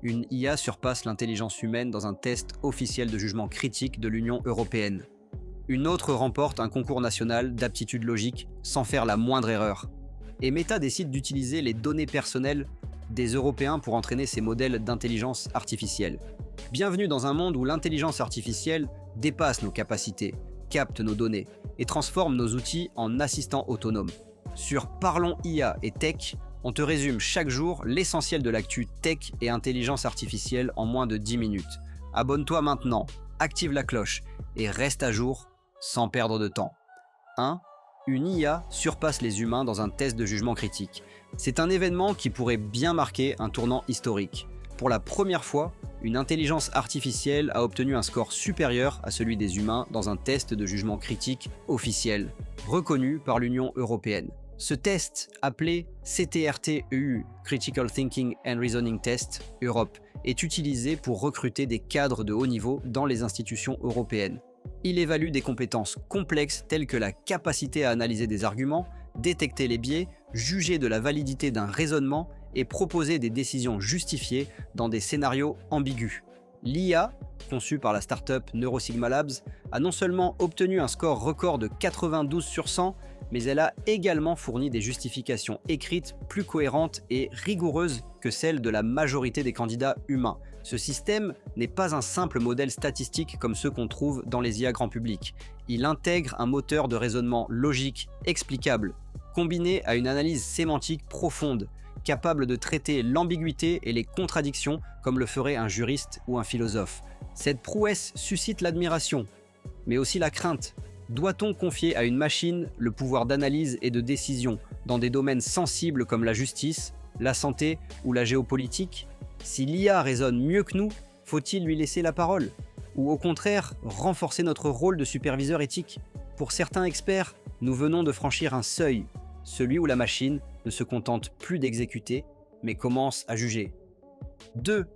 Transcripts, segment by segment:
Une IA surpasse l'intelligence humaine dans un test officiel de jugement critique de l'Union européenne. Une autre remporte un concours national d'aptitude logique sans faire la moindre erreur. Et Meta décide d'utiliser les données personnelles des Européens pour entraîner ces modèles d'intelligence artificielle. Bienvenue dans un monde où l'intelligence artificielle dépasse nos capacités, capte nos données et transforme nos outils en assistants autonomes. Sur Parlons IA et Tech, on te résume chaque jour l'essentiel de l'actu tech et intelligence artificielle en moins de 10 minutes. Abonne-toi maintenant, active la cloche et reste à jour sans perdre de temps. 1. Une IA surpasse les humains dans un test de jugement critique. C'est un événement qui pourrait bien marquer un tournant historique. Pour la première fois, une intelligence artificielle a obtenu un score supérieur à celui des humains dans un test de jugement critique officiel, reconnu par l'Union européenne. Ce test, appelé CTRT-EU, Critical Thinking and Reasoning Test, Europe, est utilisé pour recruter des cadres de haut niveau dans les institutions européennes. Il évalue des compétences complexes telles que la capacité à analyser des arguments, détecter les biais, juger de la validité d'un raisonnement et proposer des décisions justifiées dans des scénarios ambigus. L'IA, conçue par la start-up NeuroSigma Labs, a non seulement obtenu un score record de 92 sur 100, mais elle a également fourni des justifications écrites plus cohérentes et rigoureuses que celles de la majorité des candidats humains. Ce système n'est pas un simple modèle statistique comme ceux qu'on trouve dans les IA grand public. Il intègre un moteur de raisonnement logique, explicable, combiné à une analyse sémantique profonde, capable de traiter l'ambiguïté et les contradictions comme le ferait un juriste ou un philosophe. Cette prouesse suscite l'admiration, mais aussi la crainte. Doit-on confier à une machine le pouvoir d'analyse et de décision dans des domaines sensibles comme la justice, la santé ou la géopolitique? Si l'IA raisonne mieux que nous, faut-il lui laisser la parole? Ou au contraire, renforcer notre rôle de superviseur éthique? Pour certains experts, nous venons de franchir un seuil, celui où la machine ne se contente plus d'exécuter, mais commence à juger. 2.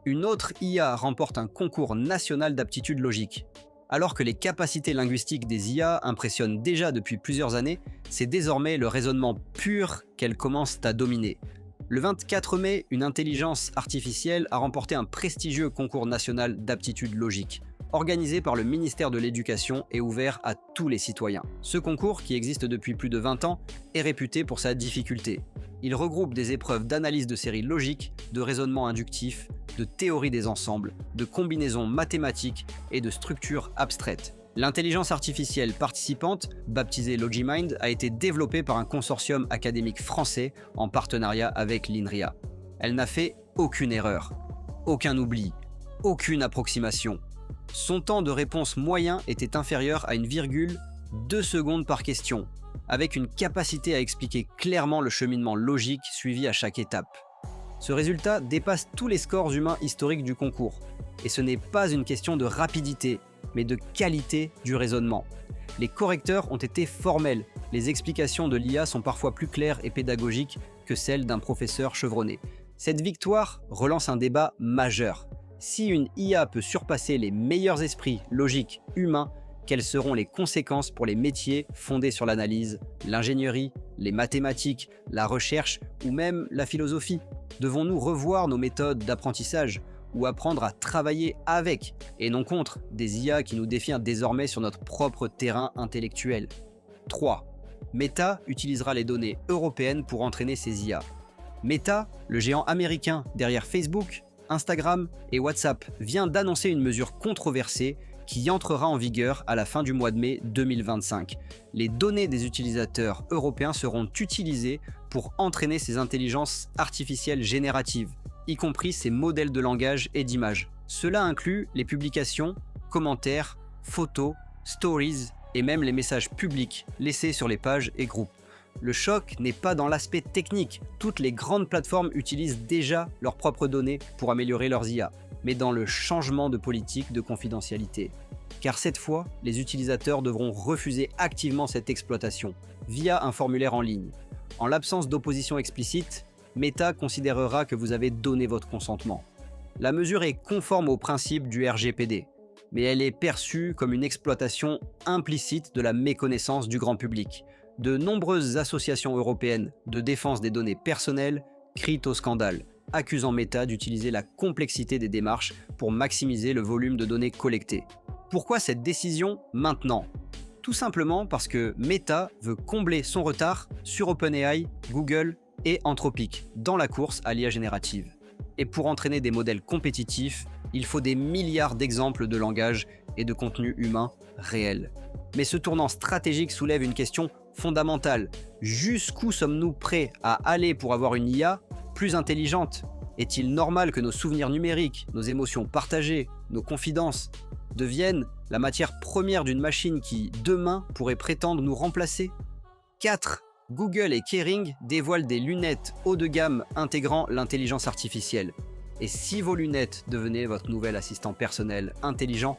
Une autre IA remporte un concours national d'aptitude logique. Alors que les capacités linguistiques des IA impressionnent déjà depuis plusieurs années, c'est désormais le raisonnement pur qu'elles commencent à dominer. Le 24 mai, une intelligence artificielle a remporté un prestigieux concours national d'aptitude logique, organisé par le ministère de l'Éducation et ouvert à tous les citoyens. Ce concours, qui existe depuis plus de 20 ans, est réputé pour sa difficulté. Il regroupe des épreuves d'analyse de séries logiques, de raisonnement inductif, de théorie des ensembles, de combinaisons mathématiques et de structures abstraites. L'intelligence artificielle participante, baptisée Logimind, a été développée par un consortium académique français en partenariat avec l'INRIA. Elle n'a fait aucune erreur, aucun oubli, aucune approximation. Son temps de réponse moyen était inférieur à 1,2 secondes par question, avec une capacité à expliquer clairement le cheminement logique suivi à chaque étape. Ce résultat dépasse tous les scores humains historiques du concours. Et ce n'est pas une question de rapidité, mais de qualité du raisonnement. Les correcteurs ont été formels. Les explications de l'IA sont parfois plus claires et pédagogiques que celles d'un professeur chevronné. Cette victoire relance un débat majeur. Si une IA peut surpasser les meilleurs esprits logiques humains, quelles seront les conséquences pour les métiers fondés sur l'analyse, l'ingénierie, les mathématiques, la recherche ou même la philosophie? Devons-nous revoir nos méthodes d'apprentissage ou apprendre à travailler avec et non contre des IA qui nous défient désormais sur notre propre terrain intellectuel? 3. Meta utilisera les données européennes pour entraîner ces IA. Meta, le géant américain derrière Facebook, Instagram et WhatsApp, vient d'annoncer une mesure controversée qui entrera en vigueur à la fin du mois de mai 2025. Les données des utilisateurs européens seront utilisées pour entraîner ces intelligences artificielles génératives, y compris ces modèles de langage et d'image. Cela inclut les publications, commentaires, photos, stories et même les messages publics laissés sur les pages et groupes. Le choc n'est pas dans l'aspect technique, toutes les grandes plateformes utilisent déjà leurs propres données pour améliorer leurs IA, mais dans le changement de politique de confidentialité. Car cette fois, les utilisateurs devront refuser activement cette exploitation, via un formulaire en ligne. En l'absence d'opposition explicite, Meta considérera que vous avez donné votre consentement. La mesure est conforme aux principes du RGPD, mais elle est perçue comme une exploitation implicite de la méconnaissance du grand public. De nombreuses associations européennes de défense des données personnelles crient au scandale. accusant Meta d'utiliser la complexité des démarches pour maximiser le volume de données collectées. Pourquoi cette décision maintenant ? Tout simplement parce que Meta veut combler son retard sur OpenAI, Google et Anthropic dans la course à l'IA générative. Et pour entraîner des modèles compétitifs, il faut des milliards d'exemples de langage et de contenu humain réel. Mais ce tournant stratégique soulève une question fondamentale. Jusqu'où sommes-nous prêts à aller pour avoir une IA plus intelligente ? Est-il normal que nos souvenirs numériques, nos émotions partagées, nos confidences deviennent la matière première d'une machine qui, demain, pourrait prétendre nous remplacer ? 4. Google et Kering dévoilent des lunettes haut de gamme intégrant l'intelligence artificielle. Et si vos lunettes devenaient votre nouvel assistant personnel intelligent,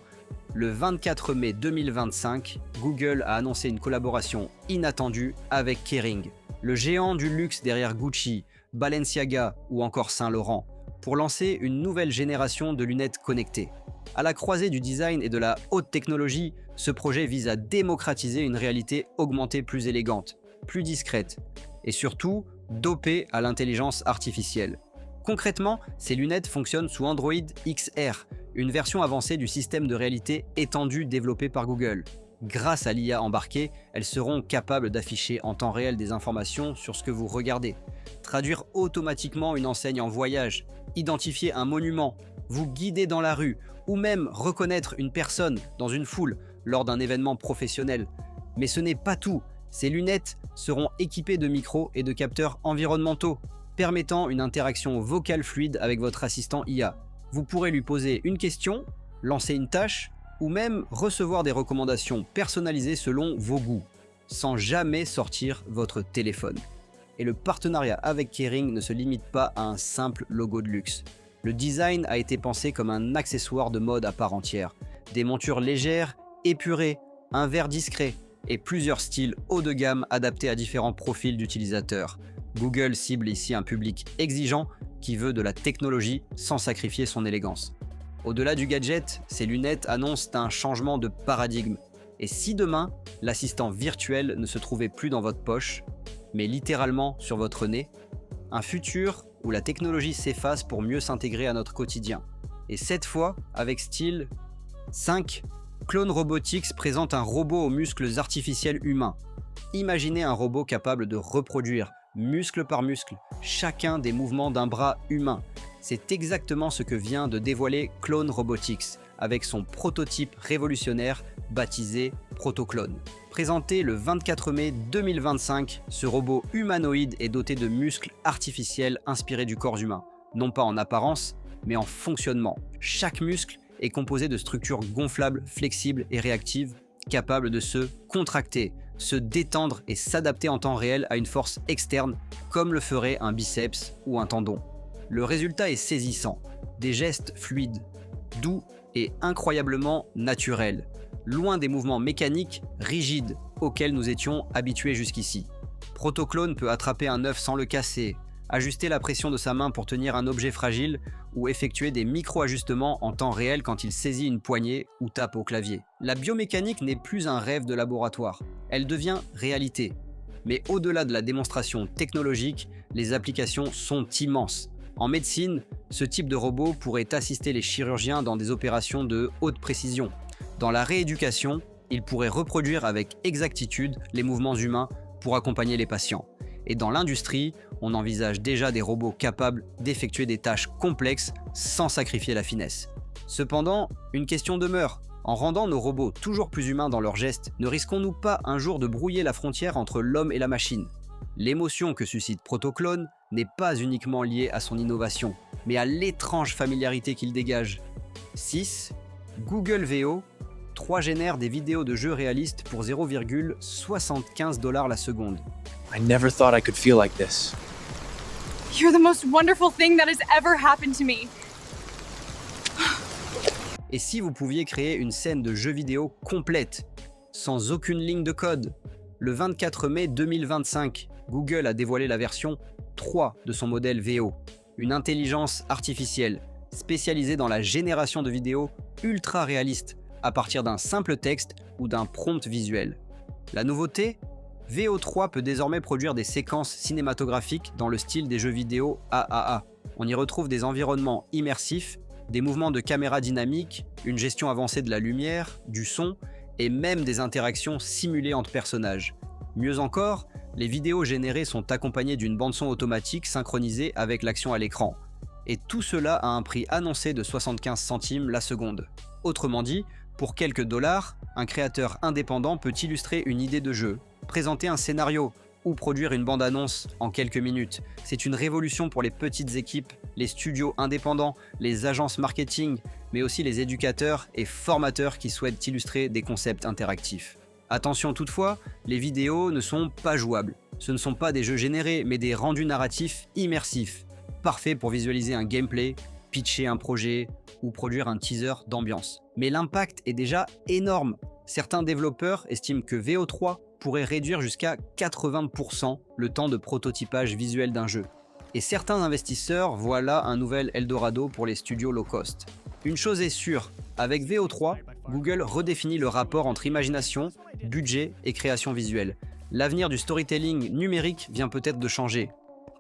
le 24 mai 2025, Google a annoncé une collaboration inattendue avec Kering, le géant du luxe derrière Gucci, Balenciaga ou encore Saint-Laurent, pour lancer une nouvelle génération de lunettes connectées. À la croisée du design et de la haute technologie, ce projet vise à démocratiser une réalité augmentée plus élégante, plus discrète et surtout dopée à l'intelligence artificielle. Concrètement, ces lunettes fonctionnent sous Android XR, une version avancée du système de réalité étendue développé par Google. Grâce à l'IA embarquée, elles seront capables d'afficher en temps réel des informations sur ce que vous regardez, traduire automatiquement une enseigne en voyage, identifier un monument, vous guider dans la rue ou même reconnaître une personne dans une foule lors d'un événement professionnel. Mais ce n'est pas tout. Ces lunettes seront équipées de micros et de capteurs environnementaux, permettant une interaction vocale fluide avec votre assistant IA. Vous pourrez lui poser une question, lancer une tâche, ou même recevoir des recommandations personnalisées selon vos goûts, sans jamais sortir votre téléphone. Et le partenariat avec Kering ne se limite pas à un simple logo de luxe. Le design a été pensé comme un accessoire de mode à part entière. Des montures légères, épurées, un verre discret, et plusieurs styles haut de gamme adaptés à différents profils d'utilisateurs. Google cible ici un public exigeant qui veut de la technologie sans sacrifier son élégance. Au-delà du gadget, ces lunettes annoncent un changement de paradigme. Et si demain, l'assistant virtuel ne se trouvait plus dans votre poche, mais littéralement sur votre nez, un futur où la technologie s'efface pour mieux s'intégrer à notre quotidien. Et cette fois, avec style. 5. Clone Robotics présente un robot aux muscles artificiels humains. Imaginez un robot capable de reproduire, muscle par muscle, chacun des mouvements d'un bras humain. C'est exactement ce que vient de dévoiler Clone Robotics, avec son prototype révolutionnaire baptisé Protoclone. Présenté le 24 mai 2025, ce robot humanoïde est doté de muscles artificiels inspirés du corps humain, non pas en apparence, mais en fonctionnement. Chaque muscle est composé de structures gonflables, flexibles et réactives, capables de se contracter, se détendre et s'adapter en temps réel à une force externe, comme le ferait un biceps ou un tendon. Le résultat est saisissant, des gestes fluides, doux et incroyablement naturels, loin des mouvements mécaniques rigides auxquels nous étions habitués jusqu'ici. Protoclone peut attraper un œuf sans le casser, ajuster la pression de sa main pour tenir un objet fragile ou effectuer des micro-ajustements en temps réel quand il saisit une poignée ou tape au clavier. La biomécanique n'est plus un rêve de laboratoire, elle devient réalité. Mais au-delà de la démonstration technologique, les applications sont immenses. En médecine, ce type de robot pourrait assister les chirurgiens dans des opérations de haute précision. Dans la rééducation, il pourrait reproduire avec exactitude les mouvements humains pour accompagner les patients. Et dans l'industrie, on envisage déjà des robots capables d'effectuer des tâches complexes sans sacrifier la finesse. Cependant, une question demeure. En rendant nos robots toujours plus humains dans leurs gestes, ne risquons-nous pas un jour de brouiller la frontière entre l'homme et la machine ? L'émotion que suscite Protoclone n'est pas uniquement liée à son innovation, mais à l'étrange familiarité qu'il dégage. 6. Google VO 3 génère des vidéos de jeux réalistes pour 0,75 $ la seconde. I never thought I could feel like this. You're the most wonderful thing that has ever happened to me. Et si vous pouviez créer une scène de jeu vidéo complète, sans aucune ligne de code ? Le 24 mai 2025, Google a dévoilé la version 3 de son modèle VO, une intelligence artificielle spécialisée dans la génération de vidéos ultra réalistes à partir d'un simple texte ou d'un prompt visuel. La nouveauté ? VO3 peut désormais produire des séquences cinématographiques dans le style des jeux vidéo AAA. On y retrouve des environnements immersifs, des mouvements de caméra dynamiques, une gestion avancée de la lumière, du son, et même des interactions simulées entre personnages. Mieux encore, les vidéos générées sont accompagnées d'une bande-son automatique synchronisée avec l'action à l'écran. Et tout cela à un prix annoncé de 75 centimes la seconde. Autrement dit, pour quelques dollars, un créateur indépendant peut illustrer une idée de jeu, présenter un scénario ou produire une bande-annonce en quelques minutes. C'est une révolution pour les petites équipes, les studios indépendants, les agences marketing, mais aussi les éducateurs et formateurs qui souhaitent illustrer des concepts interactifs. Attention toutefois, les vidéos ne sont pas jouables. Ce ne sont pas des jeux générés, mais des rendus narratifs immersifs, parfaits pour visualiser un gameplay, pitcher un projet ou produire un teaser d'ambiance. Mais l'impact est déjà énorme. Certains développeurs estiment que VO3 pourrait réduire jusqu'à 80% le temps de prototypage visuel d'un jeu. Et certains investisseurs voient là un nouvel Eldorado pour les studios low cost. Une chose est sûre, avec VO3, Google redéfinit le rapport entre imagination, budget et création visuelle. L'avenir du storytelling numérique vient peut-être de changer.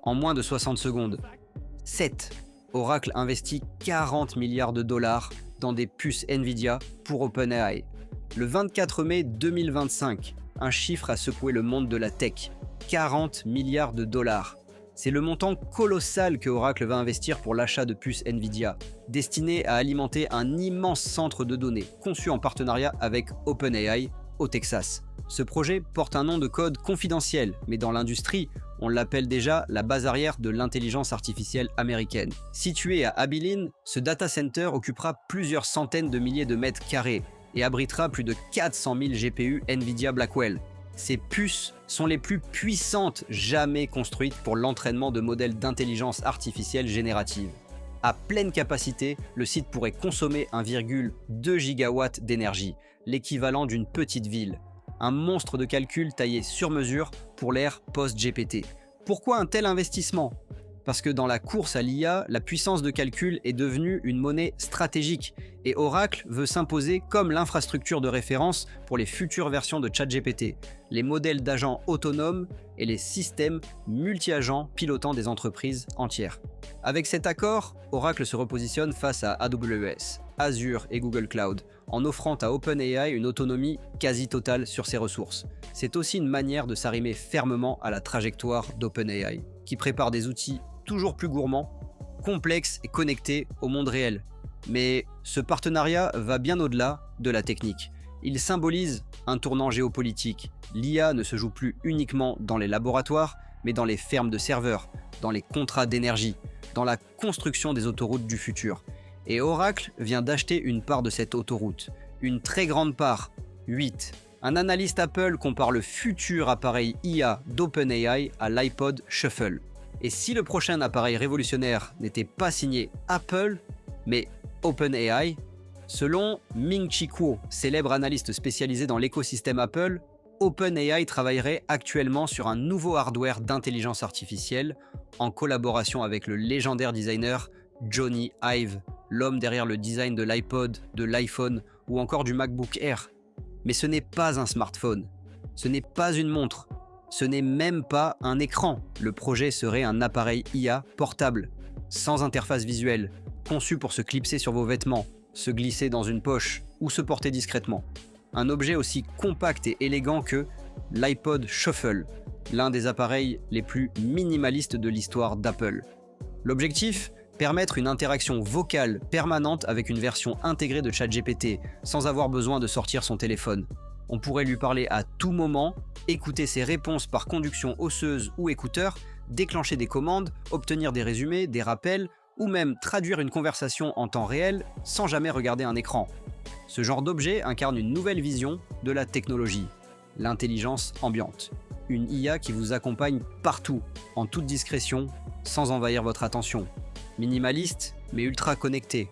En moins de 60 secondes. 7. Oracle investit 40 milliards de dollars dans des puces Nvidia pour OpenAI. Le 24 mai 2025, un chiffre a secoué le monde de la tech. 40 milliards de dollars. C'est le montant colossal que Oracle va investir pour l'achat de puces Nvidia, destinées à alimenter un immense centre de données, conçu en partenariat avec OpenAI au Texas. Ce projet porte un nom de code confidentiel, mais dans l'industrie, on l'appelle déjà la base arrière de l'intelligence artificielle américaine. Situé à Abilene, ce data center occupera plusieurs centaines de milliers de mètres carrés et abritera plus de 400 000 GPU Nvidia Blackwell. Ces puces sont les plus puissantes jamais construites pour l'entraînement de modèles d'intelligence artificielle générative. À pleine capacité, le site pourrait consommer 1,2 gigawatt d'énergie, l'équivalent d'une petite ville. Un monstre de calcul taillé sur mesure pour l'ère post-GPT. Pourquoi un tel investissement ? Parce que dans la course à l'IA, la puissance de calcul est devenue une monnaie stratégique et Oracle veut s'imposer comme l'infrastructure de référence pour les futures versions de ChatGPT, les modèles d'agents autonomes et les systèmes multi-agents pilotant des entreprises entières. Avec cet accord, Oracle se repositionne face à AWS, Azure et Google Cloud, en offrant à OpenAI une autonomie quasi totale sur ses ressources. C'est aussi une manière de s'arrimer fermement à la trajectoire d'OpenAI, qui prépare des outils toujours plus gourmands, complexes et connectés au monde réel. Mais ce partenariat va bien au-delà de la technique. Il symbolise un tournant géopolitique. L'IA ne se joue plus uniquement dans les laboratoires, mais dans les fermes de serveurs, dans les contrats d'énergie, dans la construction des autoroutes du futur. Et Oracle vient d'acheter une part de cette autoroute. Une très grande part, 8. Un analyste Apple compare le futur appareil IA d'OpenAI à l'iPod Shuffle. Et si le prochain appareil révolutionnaire n'était pas signé Apple, mais OpenAI, selon Ming-Chi Kuo, célèbre analyste spécialisé dans l'écosystème Apple, OpenAI travaillerait actuellement sur un nouveau hardware d'intelligence artificielle en collaboration avec le légendaire designer Johnny Ive, l'homme derrière le design de l'iPod, de l'iPhone ou encore du MacBook Air. Mais ce n'est pas un smartphone, ce n'est pas une montre, ce n'est même pas un écran. Le projet serait un appareil IA portable, sans interface visuelle, conçu pour se clipser sur vos vêtements, se glisser dans une poche ou se porter discrètement. Un objet aussi compact et élégant que l'iPod Shuffle, l'un des appareils les plus minimalistes de l'histoire d'Apple. L'objectif ? Permettre une interaction vocale permanente avec une version intégrée de ChatGPT, sans avoir besoin de sortir son téléphone. On pourrait lui parler à tout moment, écouter ses réponses par conduction osseuse ou écouteur, déclencher des commandes, obtenir des résumés, des rappels, ou même traduire une conversation en temps réel sans jamais regarder un écran. Ce genre d'objet incarne une nouvelle vision de la technologie, l'intelligence ambiante. Une IA qui vous accompagne partout, en toute discrétion, sans envahir votre attention. Minimaliste, mais ultra connectée.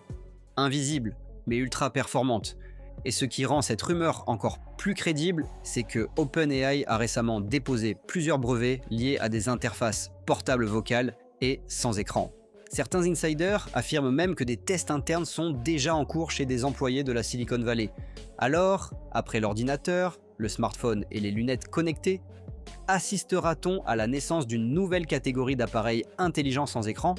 Invisible, mais ultra performante. Et ce qui rend cette rumeur encore plus crédible, c'est que OpenAI a récemment déposé plusieurs brevets liés à des interfaces portables vocales et sans écran. Certains insiders affirment même que des tests internes sont déjà en cours chez des employés de la Silicon Valley. Alors, après l'ordinateur, le smartphone et les lunettes connectées, assistera-t-on à la naissance d'une nouvelle catégorie d'appareils intelligents sans écran ?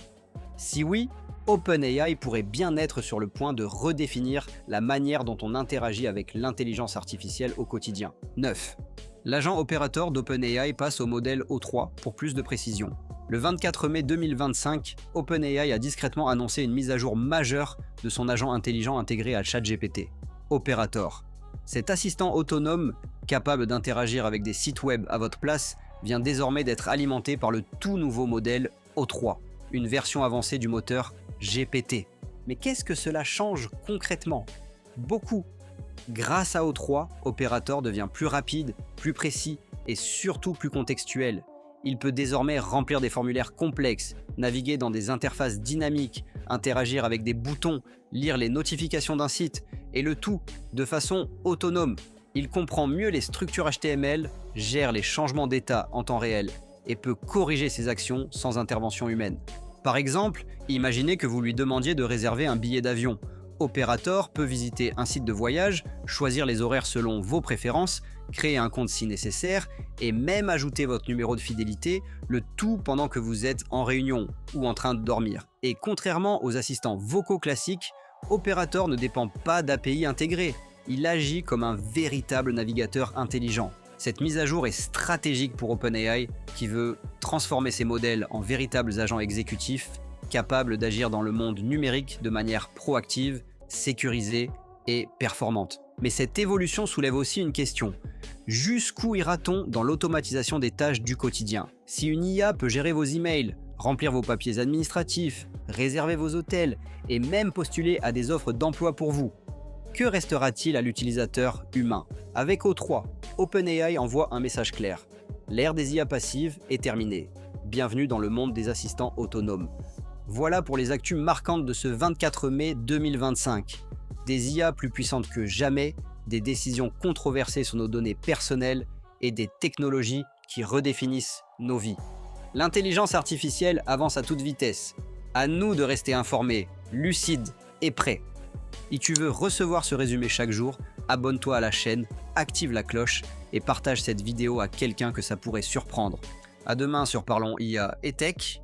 Si oui, OpenAI pourrait bien être sur le point de redéfinir la manière dont on interagit avec l'intelligence artificielle au quotidien. 9. L'agent opérateur d'OpenAI passe au modèle O3 pour plus de précision. Le 24 mai 2025, OpenAI a discrètement annoncé une mise à jour majeure de son agent intelligent intégré à ChatGPT, Operator. Cet assistant autonome, capable d'interagir avec des sites web à votre place, vient désormais d'être alimenté par le tout nouveau modèle O3, une version avancée du moteur GPT. Mais qu'est-ce que cela change concrètement? Beaucoup. Grâce à O3, Operator devient plus rapide, plus précis et surtout plus contextuel. Il peut désormais remplir des formulaires complexes, naviguer dans des interfaces dynamiques, interagir avec des boutons, lire les notifications d'un site, et le tout de façon autonome. Il comprend mieux les structures HTML, gère les changements d'état en temps réel et peut corriger ses actions sans intervention humaine. Par exemple, imaginez que vous lui demandiez de réserver un billet d'avion. Operator peut visiter un site de voyage, choisir les horaires selon vos préférences, créer un compte si nécessaire et même ajouter votre numéro de fidélité, le tout pendant que vous êtes en réunion ou en train de dormir. Et contrairement aux assistants vocaux classiques, Operator ne dépend pas d'API intégrées. Il agit comme un véritable navigateur intelligent. Cette mise à jour est stratégique pour OpenAI qui veut transformer ses modèles en véritables agents exécutifs capables d'agir dans le monde numérique de manière proactive, sécurisée et performante. Mais cette évolution soulève aussi une question. Jusqu'où ira-t-on dans l'automatisation des tâches du quotidien? Si une IA peut gérer vos emails, remplir vos papiers administratifs, réserver vos hôtels et même postuler à des offres d'emploi pour vous, que restera-t-il à l'utilisateur humain? Avec O3, OpenAI envoie un message clair. L'ère des IA passives est terminée. Bienvenue dans le monde des assistants autonomes. Voilà pour les actus marquantes de ce 24 mai 2025. Des IA plus puissantes que jamais, des décisions controversées sur nos données personnelles et des technologies qui redéfinissent nos vies. L'intelligence artificielle avance à toute vitesse. À nous de rester informés, lucides et prêts. Si tu veux recevoir ce résumé chaque jour, abonne-toi à la chaîne, active la cloche et partage cette vidéo à quelqu'un que ça pourrait surprendre. À demain sur Parlons IA et Tech.